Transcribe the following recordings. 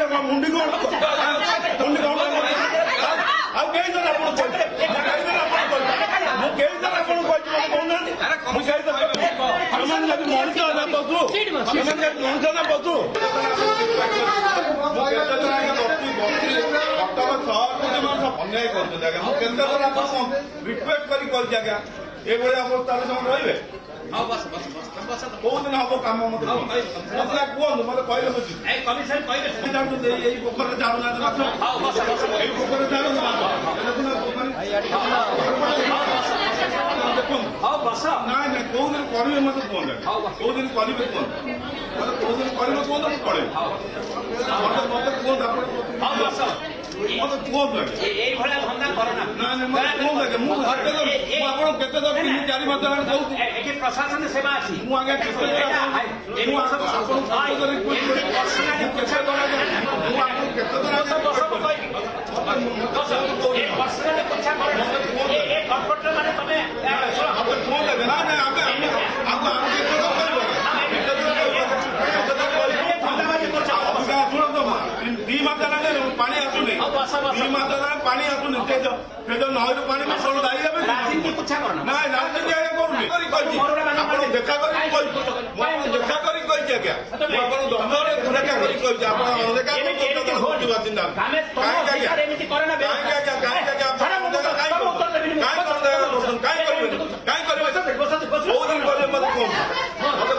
ମୁଣ୍ଡି କଣ ମୁଣ୍ଡି କଣ ଆଉ କେହି ଜଣ ଆପଣ କହିଲେ ମୁଁ କେହି ଜଣ ଆପଣ କହିଛି ମତେ କହୁନାହାନ୍ତି ମୁଁ କେହି ସେମାନେ ଯଦି ମଣିଷ ନା ପଶୁ ସେମାନେ ଯଦି ମଣିଷ ନା ପଶୁ ଅନ୍ୟାୟ କରୁଛନ୍ତି ଆଜ୍ଞା ମୁଁ କେତେ ଥର ଆପଣ ରିକ୍ୱେଷ୍ଟ କରି କରିଛି ଆଜ୍ଞା ଏଭଳି ଅବସ୍ଥାରେ ସେମାନେ ରହିବେ କୋଉଦିନ ହବ କାମ ମତେ କୁହନ୍ତୁ ମତେ କହିଲେ ବୁଝି ଜାଣୁଛନ୍ତି ଏଇ ପୋଖରରେ ଜାଣୁନାହାନ୍ତି ମାଛ ଏଇ ପୋଖରରେ ଜାଣୁନାହାନ୍ତି ଦେଖନ୍ତୁ ନାଇଁ ନାଇଁ କୋଉଦିନ କରିବେ ମତେ କୁହନ୍ତୁ କୋଉଦିନ କରିବେ କୁହନ୍ତୁ ମତେ କୋଉଦିନ କରିବେ କୁହନ୍ତୁ ମୁଁ ପଳେଇବି ମତେ କୁହନ୍ତୁ ଆପଣ ମତେ କୁହନ୍ତୁ এইভাবে ধନ୍ଦা করো না ନାଇଁ ନାଇଁ ମତେ କୁହନ୍ତୁ ଆଜ୍ଞା ମୁଁ ଆପଣ କେତେ ଦର 3-4 ମାସ ହେଲାଣି କହୁଛି এটি প্রশাসনের সেবা আছে ମୁଁ ଆଜ୍ଞା କେତେ ମୁଁ ଆପଣଙ୍କୁ କେତେ ଦର পর্সনালি কথা করো এই কর্পোরেটর মানে তুমি କୁହନ୍ତୁ ଆଜ୍ଞା ନା ନାଇଁ ଆମେ ଶୁଣନ୍ତୁ 2 ମାସ ହେଲାଣି ପାଣି ଆସୁନି 2 ମାସ ହେଲାଣି ପାଣି ଆସୁନି ସେ ଯୋଉ ନଈରୁ ପାଣି ଆପଣ ଦାୟୀ ହେବେ রাজনীতি কথা করো না ନାଇଁ ରାଜନୀତି ଆଜ୍ଞା କରୁନି କହିଛି ଆପଣ ଦେଖା କରି କହିଛି ମୁଁ ଆପଣଙ୍କୁ ଦେଖା କରି କହିଛି ଆଜ୍ଞା ମୁଁ ଆପଣଙ୍କୁ ଦଣ୍ଡରେ ଦେଖା କରି କହିଛି ଆପଣ ଦେଖା ହଉଛି ବାସିନ୍ଦା କାହିଁକି ଆଜ୍ଞା এমনি করে না କାହିଁକି ଆଜ୍ଞା କାହିଁକି ଆଜ୍ଞା କାହିଁକି କରିବେନି କାହିଁକି କରିବେ କୋଉଦିନ କରିବେ ମତେ କୁହନ୍ତୁ ମତେ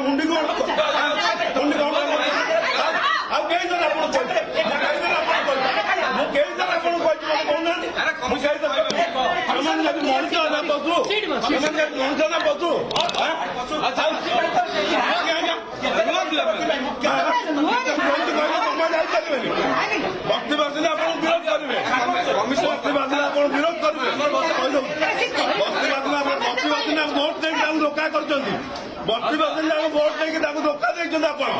ମୁଣ୍ଡି କଣ ମୁଣ୍ଡି କଣ ଆଉ କେହି ଜଣ ଆପଣ କହିଲେ ମୁଁ କେହି ଜଣ ଆପଣ କହିଛି ମତେ କହୁନାହାନ୍ତି ମୁଁ କେହି ସେମାନେ ଯଦି ମଣିଷ ନା ପଶୁ ସେମାନେ ଯଦି ମଣିଷ ନା ପଶୁ ଯାଇପାରିବେନି ବସ୍ତି ବାସିନ୍ଦା ଆପଣଙ୍କୁ ବିରୋଧ କରିବେ ବସ୍ତି ବାସିନ୍ଦା ଆପଣ ବିରୋଧ କରିବେ ବସ୍ତି ବାସିନ୍ଦା ଭୋଟ ଦେଇକି ତାଙ୍କୁ ଧୋକା କରିଛନ୍ତି ବସ୍ତି ବାସିନ୍ଦାଙ୍କୁ ଭୋଟ ଦେଇକି ତାଙ୍କୁ ଧୋକା ଦେଇଛନ୍ତି ଆପଣ